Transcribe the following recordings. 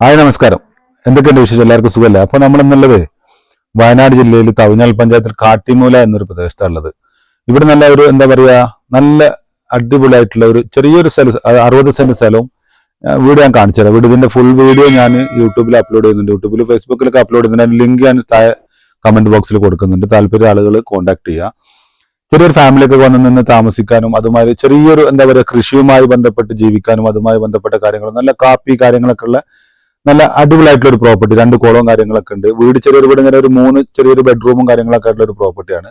Hi നമസ്കാരം. എന്തൊക്കെയുണ്ട് വിശേഷം? എല്ലാവർക്കും സുഖമല്ലേ? അപ്പോൾ നമ്മളെന്നുള്ളത് വയനാട് ജില്ലയിൽ തവിഞ്ഞാൽ പഞ്ചായത്തിൽ കാട്ടിമൂല എന്നൊരു പ്രദേശത്താണുള്ളത്. ഇവിടെ നല്ല ഒരു എന്താ പറയുക, നല്ല അടിപൊളിയായിട്ടുള്ള ഒരു ചെറിയൊരു സ്ഥലം, 60 സെന്റ് സ്ഥലവും വീട് ഞാൻ കാണിച്ചു തരാം. ഇതിന്റെ ഫുൾ വീഡിയോ ഞാൻ യൂട്യൂബിൽ അപ്ലോഡ് ചെയ്യുന്നുണ്ട്. യൂട്യൂബിൽ ഫേസ്ബുക്കിലൊക്കെ അപ്ലോഡ് ചെയ്യുന്നുണ്ട്. അതിന്റെ ലിങ്ക് ഞാൻ താഴെ കമന്റ് ബോക്സിൽ കൊടുക്കുന്നുണ്ട്. താല്പര്യ ആളുകൾ കോൺടാക്ട് ചെയ്യുക. ചെറിയൊരു ഫാമിലിയൊക്കെ വന്ന് നിന്ന് താമസിക്കാനും അതുമായി ചെറിയൊരു എന്താ പറയുക കൃഷിയുമായി ബന്ധപ്പെട്ട് ജീവിക്കാനും അതുമായി ബന്ധപ്പെട്ട കാര്യങ്ങൾ, നല്ല കാപ്പി കാര്യങ്ങളൊക്കെ ഉള്ള നല്ല അടിപൊളിയായിട്ടുള്ള ഒരു പ്രോപ്പർട്ടി. 2 കുളവും കാര്യങ്ങളൊക്കെ ഉണ്ട്. ചെറിയൊരു വീട്, ഇങ്ങനെ ഒരു 3 ചെറിയൊരു ബെഡ്റൂമും കാര്യങ്ങളൊക്കെ ആയിട്ടുള്ള ഒരു പ്രോപ്പർട്ടിയാണ്.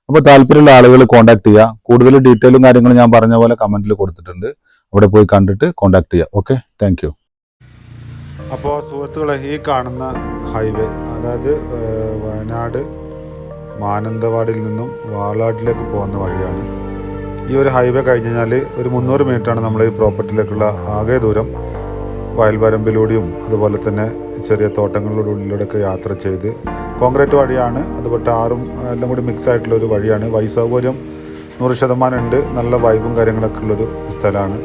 അപ്പോൾ താല്പര്യമുള്ള ആളുകൾ കോൺടാക്ട് ചെയ്യുക. കൂടുതൽ ഡീറ്റെയിലും കാര്യങ്ങളും ഞാൻ പറഞ്ഞ പോലെ കമന്റിൽ കൊടുത്തിട്ടുണ്ട്. അവിടെ പോയി കണ്ടിട്ട് കോൺടാക്ട് ചെയ്യുക. Okay, thank you. അപ്പോൾ സുഹൃത്തുക്കളെ, ഈ കാണുന്ന ഹൈവേ, അതായത് വയനാട് മാനന്തവാടിയിൽ നിന്നും വാളാട്ടിലേക്ക് പോകുന്ന വഴിയാണ്. ഈ ഒരു ഹൈവേ കഴിഞ്ഞ് കഴിഞ്ഞാൽ ഒരു 300 മീറ്ററാണ് നമ്മുടെ ഈ പ്രോപ്പർട്ടിയിലേക്കുള്ള ആകെ ദൂരം. വയൽവരമ്പിലൂടെയും അതുപോലെ തന്നെ ചെറിയ തോട്ടങ്ങളുടെ ഉള്ളിലൂടെയൊക്കെ യാത്ര ചെയ്ത്, കോൺക്രീറ്റ് വഴിയാണ്, അതുപോലെ ടാറും എല്ലാം കൂടി മിക്സ് ആയിട്ടുള്ളൊരു വഴിയാണ്. വഴി സൗകര്യം 100% ഉണ്ട്. നല്ല വൈബും കാര്യങ്ങളൊക്കെ ഉള്ളൊരു സ്ഥലമാണ്.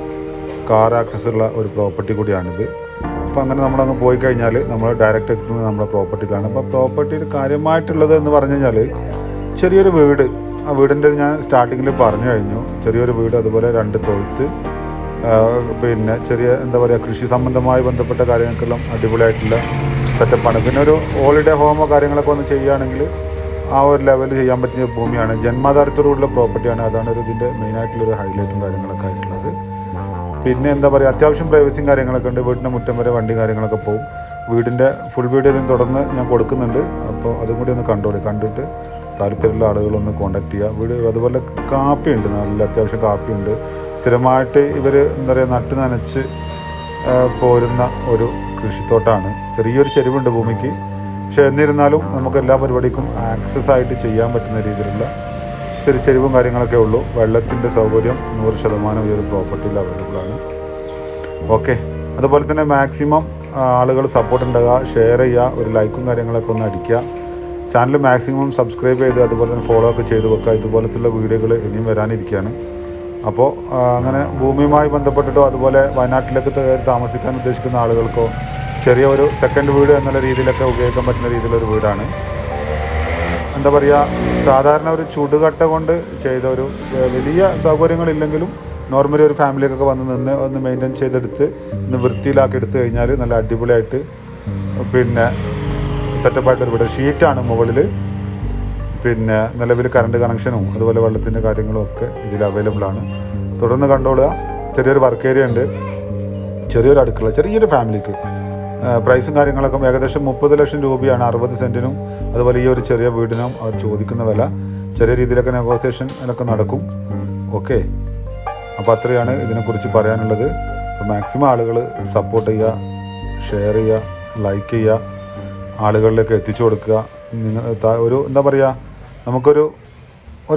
കാർ ആക്സസ് ഉള്ള ഒരു പ്രോപ്പർട്ടി കൂടിയാണിത്. അപ്പോൾ അങ്ങനെ നമ്മളങ്ങ് പോയി കഴിഞ്ഞാൽ നമ്മൾ ഡയറക്റ്റ് എത്തുന്നത് നമ്മുടെ പ്രോപ്പർട്ടിയിലാണ്. അപ്പോൾ പ്രോപ്പർട്ടിയിൽ കാര്യമായിട്ടുള്ളത് എന്ന് പറഞ്ഞു കഴിഞ്ഞാൽ ചെറിയൊരു വീട്. ആ വീടിൻ്റെ ഞാൻ സ്റ്റാർട്ടിങ്ങിൽ പറഞ്ഞു കഴിഞ്ഞു. ചെറിയൊരു വീട്, അതുപോലെ 2 തൊഴുത്ത്, പിന്നെ ചെറിയ എന്താ പറയുക കൃഷി സംബന്ധമായി ബന്ധപ്പെട്ട കാര്യങ്ങൾക്കെല്ലാം അടിപൊളിയായിട്ടുള്ള സെറ്റപ്പാണ്. പിന്നെ ഒരു ഹോളിഡേ ഹോമോ കാര്യങ്ങളൊക്കെ ഒന്ന് ചെയ്യുകയാണെങ്കിൽ ആ ഒരു ലെവലിൽ ചെയ്യാൻ പറ്റിയ ഭൂമിയാണ്. ജന്മാധാരത്തോടുള്ള പ്രോപ്പർട്ടിയാണ്. അതാണ് ഇതിൻ്റെ മെയിനായിട്ടുള്ളൊരു ഹൈലൈറ്റും കാര്യങ്ങളൊക്കെ ആയിട്ടുള്ളത്. പിന്നെ എന്താ പറയുക, അത്യാവശ്യം പ്രൈവസിയും കാര്യങ്ങളൊക്കെ ഉണ്ട്. വീടിൻ്റെ മുറ്റം വരെ വണ്ടി കാര്യങ്ങളൊക്കെ പോകും. വീടിൻ്റെ ഫുൾ വീഡിയോ ഇതിന് തുടർന്ന് ഞാൻ കൊടുക്കുന്നുണ്ട്. അപ്പോൾ അതും കൂടി ഒന്ന് കണ്ടിട്ട് താല്പര്യമുള്ള ആളുകളൊന്ന് കോൺടാക്ട് ചെയ്യുക. വീട് അതുപോലെ കാപ്പിയുണ്ട്, നല്ല അത്യാവശ്യം കാപ്പിയുണ്ട്. സ്ഥിരമായിട്ട് ഇവർ എന്താ പറയുക നട്ട് നനച്ച് പോരുന്ന ഒരു കൃഷിത്തോട്ടമാണ്. ചെറിയൊരു ചെരുവുണ്ട് ഭൂമിക്ക്. പക്ഷേ എന്നിരുന്നാലും നമുക്ക് എല്ലാ പരിപാടിക്കും ആക്സസ് ആയിട്ട് ചെയ്യാൻ പറ്റുന്ന രീതിയിലുള്ള ചെറിയ ചെരുവും കാര്യങ്ങളൊക്കെ ഉള്ളൂ. വെള്ളത്തിൻ്റെ സൗകര്യം 100% ഈ ഒരു പ്രോപ്പർട്ടിയിൽ അവൈലബിൾ ആണ്. ഓക്കെ, അതുപോലെ തന്നെ മാക്സിമം ആളുകൾ സപ്പോർട്ട് ഉണ്ടാകുക, ഷെയർ ചെയ്യുക, ഒരു ലൈക്കും കാര്യങ്ങളൊക്കെ ഒന്ന് അടിക്കുക. ചാനൽ മാക്സിമം സബ്സ്ക്രൈബ് ചെയ്ത് അതുപോലെ തന്നെ ഫോളോ ഒക്കെ ചെയ്ത് വെക്കുക. ഇതുപോലത്തുള്ള വീഡിയോകൾ ഇനിയും വരാനിരിക്കുകയാണ്. അപ്പോൾ അങ്ങനെ ഭൂമിയുമായി ബന്ധപ്പെട്ടിട്ടോ അതുപോലെ വയനാട്ടിലേക്ക് താമസിക്കാൻ ഉദ്ദേശിക്കുന്ന ആളുകൾക്കോ ചെറിയ ഒരു സെക്കൻഡ് വീട് എന്നുള്ള രീതിയിലൊക്കെ ഉപയോഗിക്കാൻ പറ്റുന്ന രീതിയിലൊരു വീടാണ്. എന്താ പറയുക, സാധാരണ ഒരു ചുടുകട്ട കൊണ്ട് ചെയ്ത ഒരു വലിയ സൗകര്യങ്ങളില്ലെങ്കിലും നോർമലി ഒരു ഫാമിലിയൊക്കെ വന്ന് നിന്ന് ഒന്ന് മെയിൻറ്റെയിൻ ചെയ്തെടുത്ത് ഒന്ന് വൃത്തിയിലാക്കി എടുത്തു കഴിഞ്ഞാൽ നല്ല അടിപൊളിയായിട്ട് പിന്നെ സെറ്റപ്പായിട്ടൊരു വീട്. ഷീറ്റാണ് മുകളിൽ. പിന്നെ നിലവിൽ കറണ്ട് കണക്ഷനും അതുപോലെ വെള്ളത്തിൻ്റെ കാര്യങ്ങളും ഒക്കെ ഇതിൽ അവൈലബിൾ ആണ്. തുടർന്ന് കണ്ടോളുക. ചെറിയൊരു വർക്ക് ഏരിയ ഉണ്ട്, ചെറിയൊരു അടുക്കള, ചെറിയൊരു ഫാമിലിക്ക്. പ്രൈസും കാര്യങ്ങളൊക്കെ ഏകദേശം 30 ലക്ഷം രൂപയാണ് 60 സെൻറ്റിനും. അതുപോലെ ഈ ഒരു ചെറിയ വീടിനും അവർ ചോദിക്കുന്ന വില. ചെറിയ രീതിയിലൊക്കെ നെഗോസിയേഷൻ ഒക്കെ നടക്കും. ഓക്കെ, അപ്പോൾ അത്രയാണ് ഇതിനെക്കുറിച്ച് പറയാനുള്ളത്. അപ്പോൾ മാക്സിമം ആളുകൾ സപ്പോർട്ട് ചെയ്യുക, ഷെയർ ചെയ്യുക, ലൈക്ക് ചെയ്യുക, ആളുകളിലേക്ക് എത്തിച്ചു കൊടുക്കുക. ഒരു എന്താ പറയുക, നമുക്കൊരു